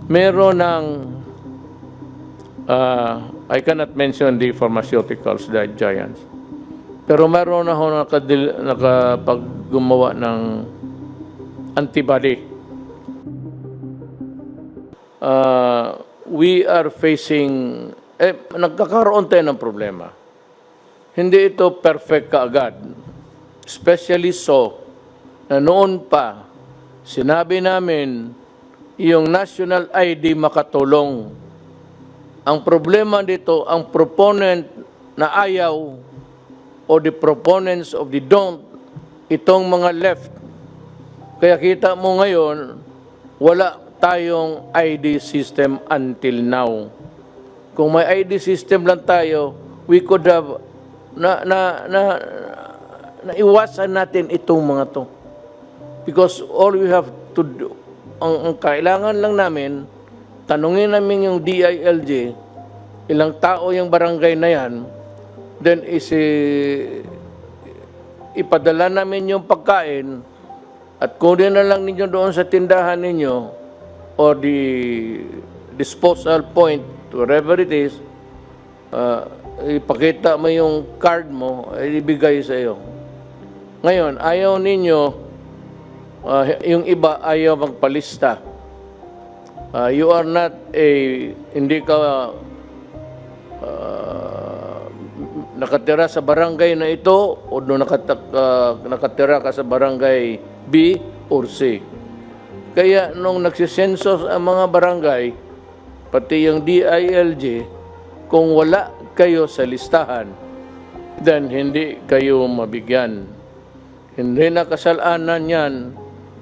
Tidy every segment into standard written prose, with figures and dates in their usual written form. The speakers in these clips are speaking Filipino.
meron ng, I cannot mention the pharmaceuticals, the giants, pero meron na ako nakapaggumawa ng antibody. We are facing, nagkakaroon tayo ng problema. Hindi ito perfect kaagad. Especially so, na noon pa, sinabi namin, yung national ID makatulong. Ang problema dito, ang proponent na ayaw o the proponents of the don't, itong mga left. Kaya kita mo ngayon, wala tayong ID system until now. Kung may ID system lang tayo, we could have naiwasan natin itong mga to. Because all we have to do, ang kailangan lang namin, tanungin namin yung DILG, ilang tao yung barangay na yan, then ipadala namin yung pagkain at kunin na lang ninyo doon sa tindahan ninyo or the disposal point, wherever it is, ipakita mo yung card mo, ibigay sa iyo. Ngayon, ayaw ninyo, yung iba ayaw magpalista. You are not hindi ka nakatira sa barangay na ito o nakatira ka sa barangay B or C. Kaya nung nagsisensos ang mga barangay, pati yung DILG, kung wala kayo sa listahan, then hindi kayo mabigyan. Hindi na kasalanan yan.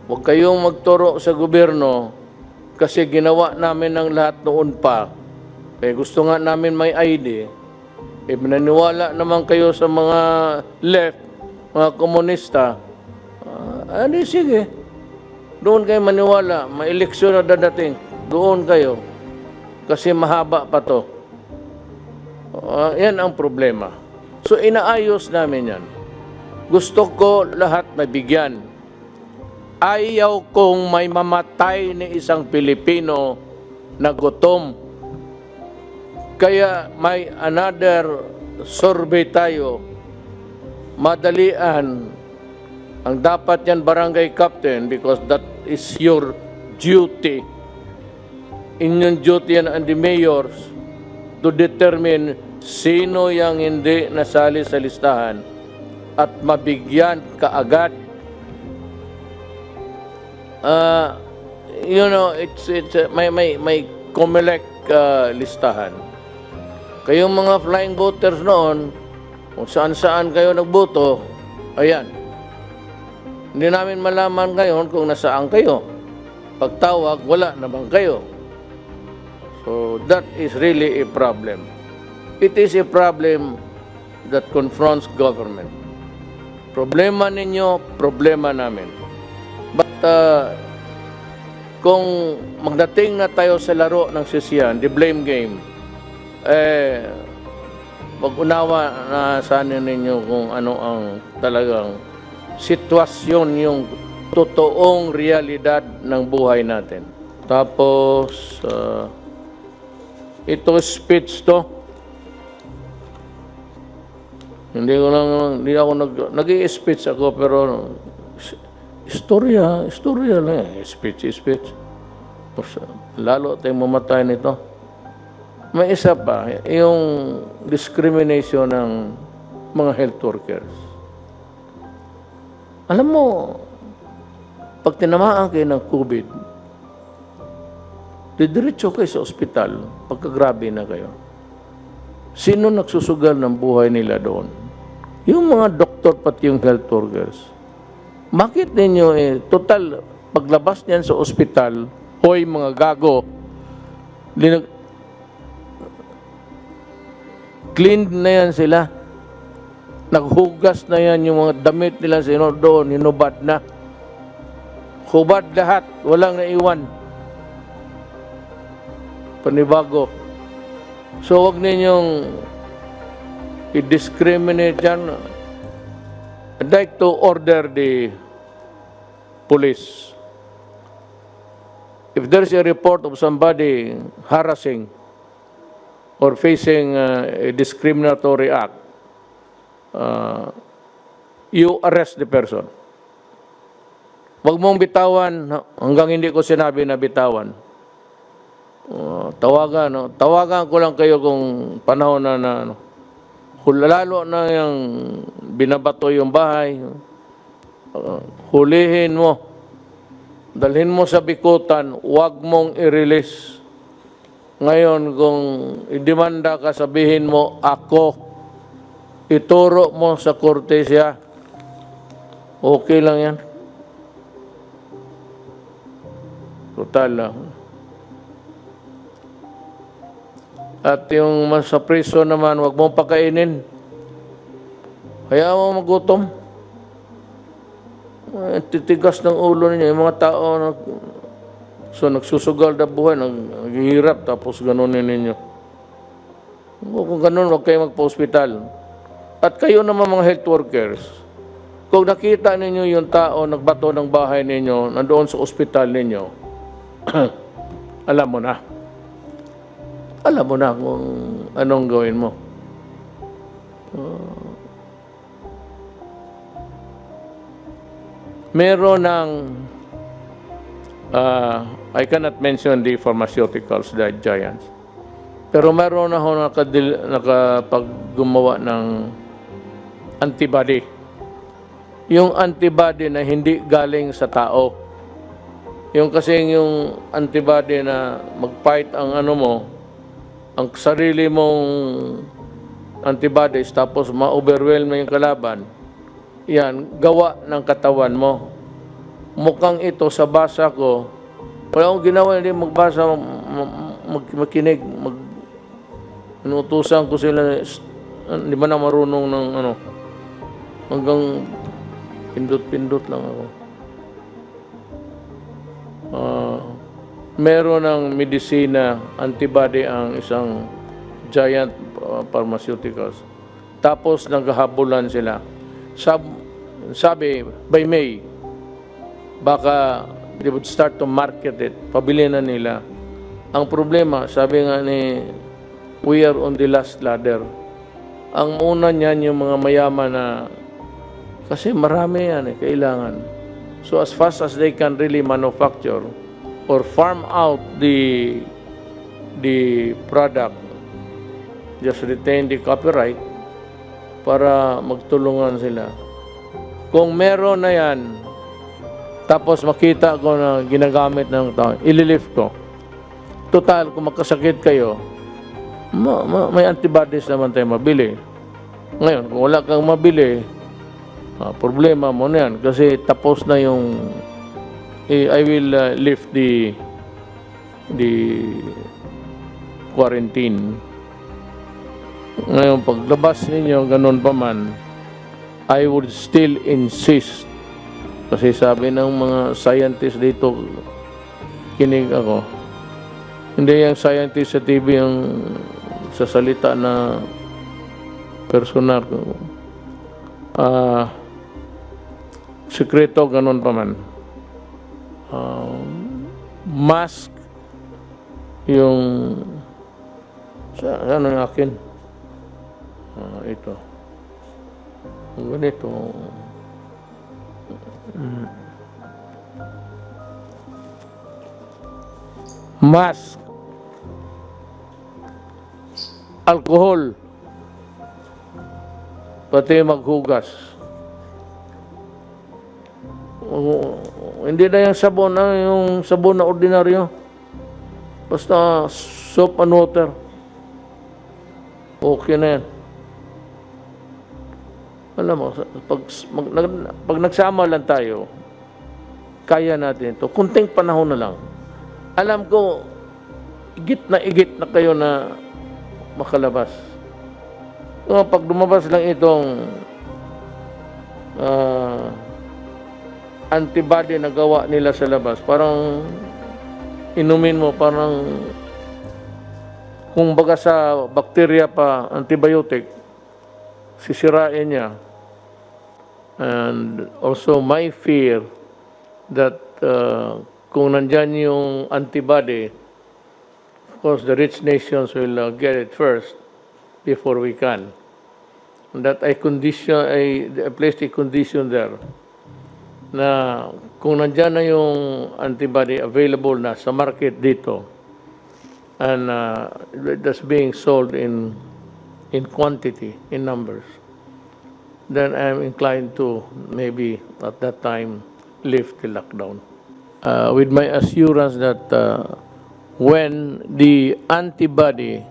Huwag kayong magturo sa gobyerno kasi ginawa namin ng lahat noon pa. Kaya gusto nga namin may ID. Mananiwala naman kayo sa mga left, mga komunista. Sige. Doon kayo maniwala. May eleksyon na dadating. Doon kayo. Kasi mahaba pa to. Yan ang problema. So, inaayos namin yan. Gusto ko lahat mabigyan. Ayaw kong may mamatay ni isang Pilipino na gutom. Kaya may another survey tayo. Madalian. Ang dapat yan barangay captain because that is your duty. Inyong duty yan and the mayors to determine sino yung hindi nasali sa listahan at mabigyan kaagad. May COMELEC listahan. Kayong mga flying voters noon, kung saan-saan kayo nagboto, ayan. Hindi namin malaman ngayon kung nasaan kayo. Pagtawag, wala naman kayo. So that is really a problem. It is a problem that confronts government. Problema ninyo, problema namin. But kung magdating na tayo sa laro ng sisiyan, the blame game, mag-unawa na sana ninyo kung ano ang talagang sitwasyon, yung totoong realidad ng buhay natin. Tapos, ito speech to. Hindi ako nag-i-speech ako, pero istorya lang eh. Speech. Lalo tayong mamatay nito. May isa pa, yung discrimination ng mga health workers. Alam mo, pag tinamaan kayo ng COVID, didiretso kayo sa ospital, pagkagrabe na kayo. Sino nagsusugal ng buhay nila doon? Yung mga doktor pati yung health workers. Bakit ninyo total, paglabas niyan sa ospital, hoy mga gago, cleaned na yan sila. Naghugas na yan yung mga damit nila doon, hinubad na. Hubad lahat, walang naiwan. Panibago. So, wag ninyong i-discriminate yan. I'd like to order the police. if there's a report of somebody harassing or facing a discriminatory act, you arrest the person. Huwag mong bitawan hanggang hindi ko sinabi na bitawan. Tawagan ko lang kayo kung panahon na kung lalo na yung binabato yung bahay, hulihin mo, dalhin mo sa bikutan, huwag mong i-release. Ngayon, kung idemanda ka, sabihin mo, ako, ituro mo sa korte siya. Okay lang yan. Total lang. At yung sa priso naman, huwag mong pakainin. Kaya mo magutom. Titigas ng ulo ninyo. Yung mga tao nagsusugal na buhay, naghihirap, tapos ganunin ninyo. Kung ganun, huwag kayo magpa-hospital. At kayo naman mga health workers, kung nakita ninyo yung tao nagbato ng bahay ninyo, nandoon sa ospital ninyo, alam mo na. Alam mo na kung anong gawin mo. Meron ng, I cannot mention the pharmaceuticals, the giants, pero meron na ako nakapaggumawa ng antibody. Yung antibody na hindi galing sa tao. Yung kasing yung antibody na mag-fight ang ano mo, ang sarili mong antibodies, tapos ma-overwhelm na yung kalaban, yan, gawa ng katawan mo. Mukhang ito sa basa ko, wala akong ginawa, hindi magbasa, makinig, inutusan ko sila, hindi ba na marunong ng ano, hanggang pindot-pindot lang ako. Meron ng medisina, antibody ang isang giant pharmaceuticals. Tapos naghahabulan sila. Sabi, by May, baka they would start to market it. Pabili na nila. Ang problema, sabi nga ni, we are on the last ladder. Ang una niyan yung mga mayaman na, kasi marami yan kailangan. So as fast as they can really manufacture or farm out the product, just retain the copyright para magtulungan sila. Kung meron na yan, tapos makita ko na ginagamit ng tao, ililift ko. Total, kung magkasakit kayo, may antibodies naman tayo mabili. Ngayon, kung wala kang mabili, problema mo na yan kasi tapos na yung I will lift the quarantine. Ngayon, paglabas ninyo, ganun pa man, I would still insist. Kasi sabi ng mga scientists dito, kinig ako. Hindi yung scientist sa TV yung sasalita na personal. Sekreto, ganun pa man. Mask yung ano yung akin ito ganito mask, alcohol, pati maghugas. Hindi na yung sabon na ordinaryo. Basta soap and water. Okay na yan. Alam mo, pag nagsama lang tayo, kaya natin ito. Kunting panahon na lang. Alam ko, igit na kayo na makalabas. Pag lumabas lang itong antibody na gawa nila sa labas, parang inumin mo, parang kung baga sa bakterya pa, antibiotic, sisirain niya. And also my fear that kung nandyan yung antibody, of course, the rich nations will get it first before we can. And that I placed a condition there na kung nandyan na yung antibody available na sa market dito and that's being sold in quantity, in numbers, then I'm inclined to maybe at that time lift the lockdown. With my assurance that when the antibody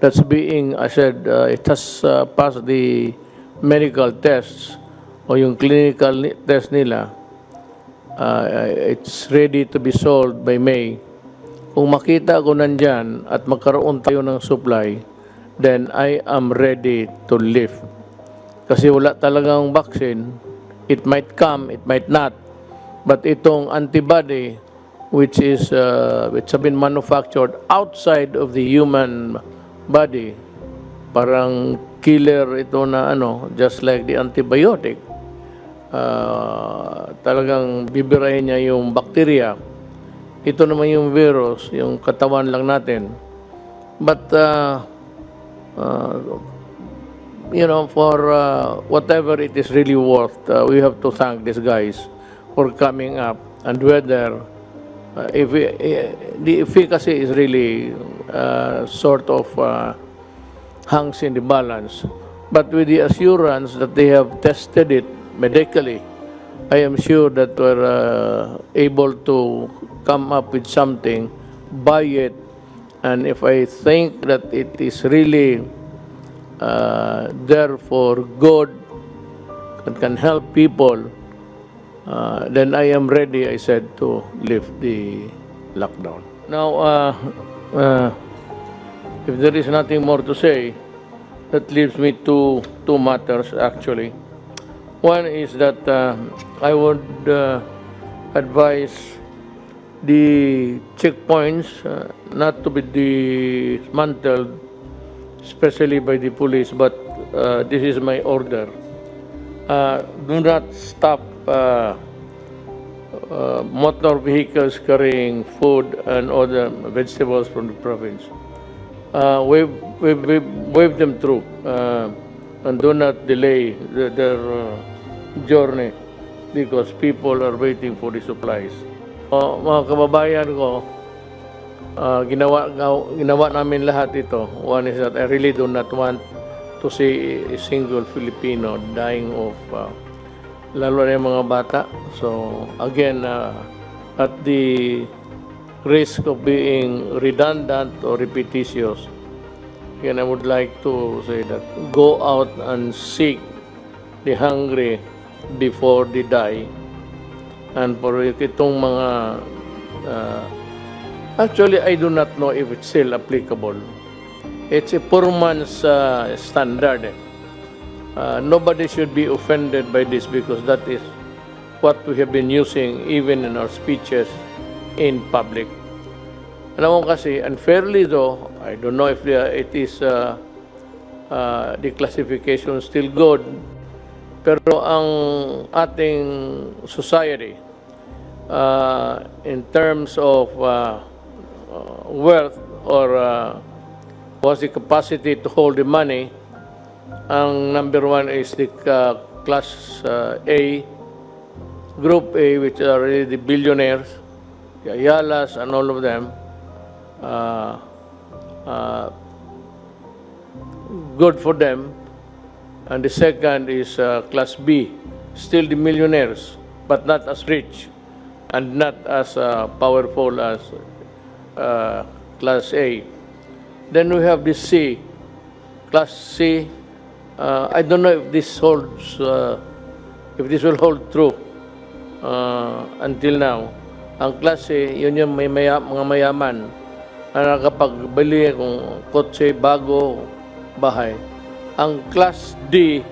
that's being, I said, it has passed the medical tests o yung clinical test nila, it's ready to be sold by May. Kung makita ko nandyan at magkaroon tayo ng supply, then I am ready to lift. Kasi wala talagang vaccine. It might come, it might not. But itong antibody, which have been manufactured outside of the human body, parang killer ito na just like the antibiotic. Talagang bibirahin niya yung bacteria. Ito naman yung virus, yung katawan lang natin. But for whatever it is really worth, we have to thank these guys for coming up, and whether the efficacy is really sort of hangs in the balance. But with the assurance that they have tested it medically, I am sure that we're able to come up with something, buy it, and if I think that it is really there for good and can help people, then I am ready, I said, to lift the lockdown. Now, if there is nothing more to say, that leaves me to two matters, actually. One is that I would advise the checkpoints not to be dismantled, especially by the police, but this is my order. Do not stop motor vehicles carrying food and other vegetables from the province. Wave them through and do not delay their journey because people are waiting for the supplies. Mga kababayan ko, ginawa namin lahat ito. One is that I really do not want to see a single Filipino dying of lalo na yung mga bata. So again, at the risk of being redundant or repetitious, again, I would like to say that go out and seek the hungry before they die. And for itong mga actually, I do not know if it's still applicable. It's a poor man's standard. Nobody should be offended by this because that is what we have been using even in our speeches in public. Alam mo kasi, unfairly though, I don't know if it is the classification still good, pero ang ating society, in terms of wealth or was the capacity to hold the money, ang number one is the class A, Group A, which are really the billionaires, the Ayalas and all of them. Good for them. And the second is class B, still the millionaires, but not as rich and not as powerful as class A. Then we have the C, class C. I don't know if this holds, if this will hold true until now. Ang class A, yun yung mga mayaman na nakapagbili kung kotse, bago, bahay. Ang class D,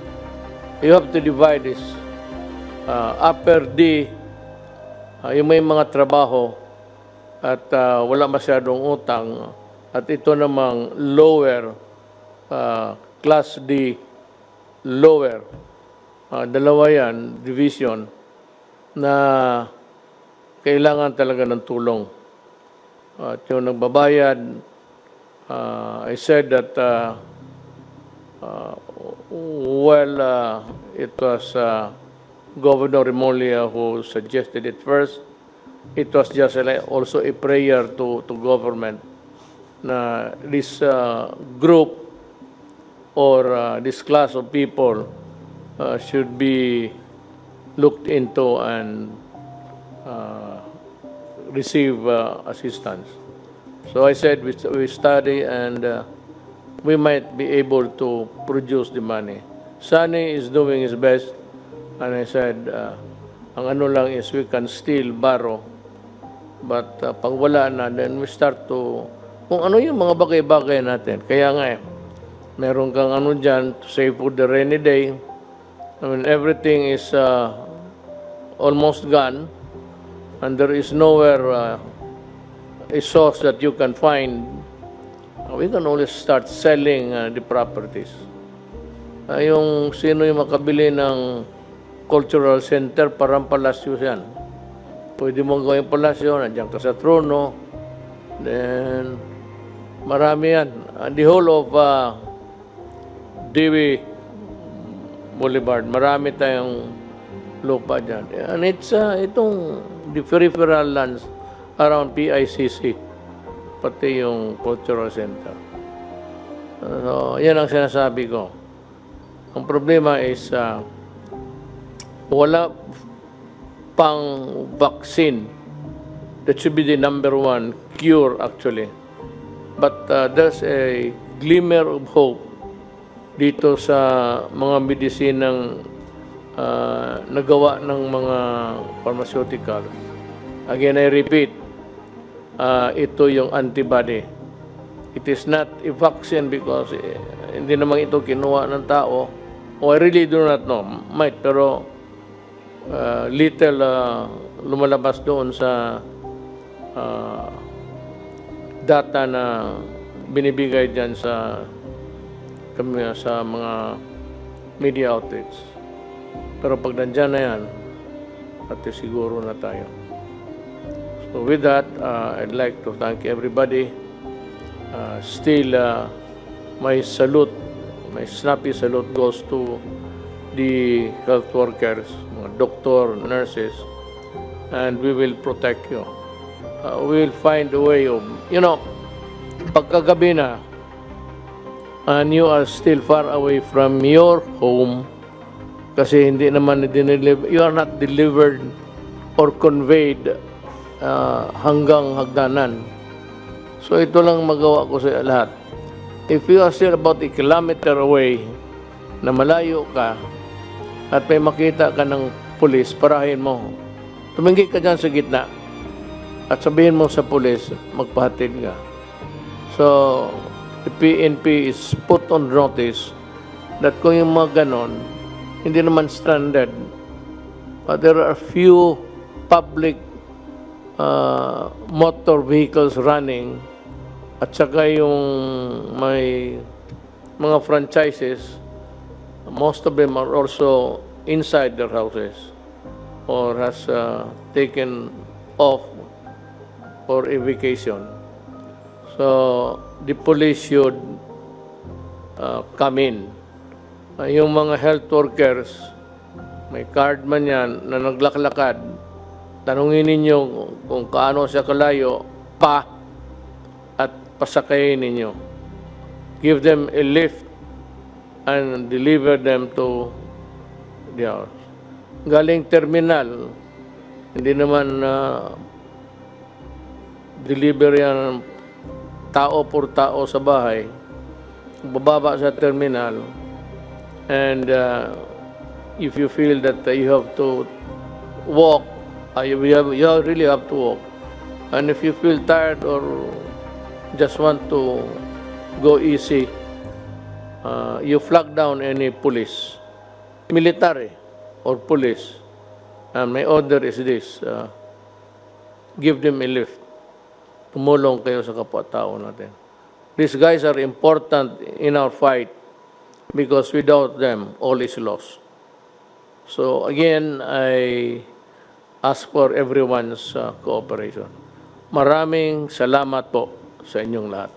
you have to divide this. Upper D, yung may mga trabaho at wala masyadong utang. At ito namang lower, class D, lower. Dalawa yan, division, na kailangan talaga ng tulong. At yung nagbabayad, I said that it was Governor Remulla who suggested it first. It was just also a prayer to government na this group or this class of people should be looked into and receive assistance. So I said we study and we might be able to produce the money. Sunny is doing his best, and I said, ang ano lang is we can still borrow, but pag wala na, then we start to, kung ano yung mga bagay-bagay natin. Kaya nga meron kang ano dyan, to save for the rainy day. I mean, everything is almost gone, and there is nowhere a source that you can find. We can only start selling the properties. Yung sino yung makabili ng cultural center, parang palasyo yan. Pwede mong gawing palasyo, nandiyan ka sa trono. Then, marami yan. The whole of Dewi Boulevard, marami tayong lupa dyan. And it's itong the peripheral lands around PICC, pati yung cultural center. So, yan ang sinasabi ko. Ang problema is wala pang vaccine that should be the number one cure actually. But there's a glimmer of hope dito sa mga medisinang nagawa ng mga pharmaceutical. Again, I repeat, ito yung antibody. It is not a vaccine because hindi naman ito kinuha ng tao. I really do not know. Might, pero little lumalabas doon sa data na binibigay dyan sa mga media outlets. Pero pag nandyan na yan, at siguro na tayo. So with that, I'd like to thank everybody. Still, my snappy salute goes to the health workers, mga doctor, nurses, and we will protect you. We will find a way of, pagkagabi na, and you are still far away from your home, kasi hindi naman you are not delivered or conveyed hanggang hagdanan. So ito lang magawa ko sa lahat. If you are still about a kilometer away, na malayo ka, at may makita ka ng pulis, parahin mo. Tumingin ka dyan sa gitna, at sabihin mo sa pulis, magpahatid ka. So, the PNP is put on notice that kung yung mga ganon, hindi naman standard, but there are few public motor vehicles running, at saka yung may mga franchises, most of them are also inside their houses or has taken off for a vacation. So, the police should come in. Yung mga health workers, may card man yan na naglaklakad, tanungin ninyo kung kaano siya kalayo at pasakayin ninyo. Give them a lift and deliver them to the house. Galing terminal, hindi naman deliver yan tao por tao sa bahay. Bababa sa terminal, and if you feel that you have to walk, you really have to walk. And if you feel tired or just want to go easy, you flag down any police, military or police, and my order is this, give them a lift. Tumulong kayo sa kapwa-tao natin. These guys are important in our fight because without them, all is lost. So again, I ask for everyone's cooperation. Maraming salamat po sa inyong lahat.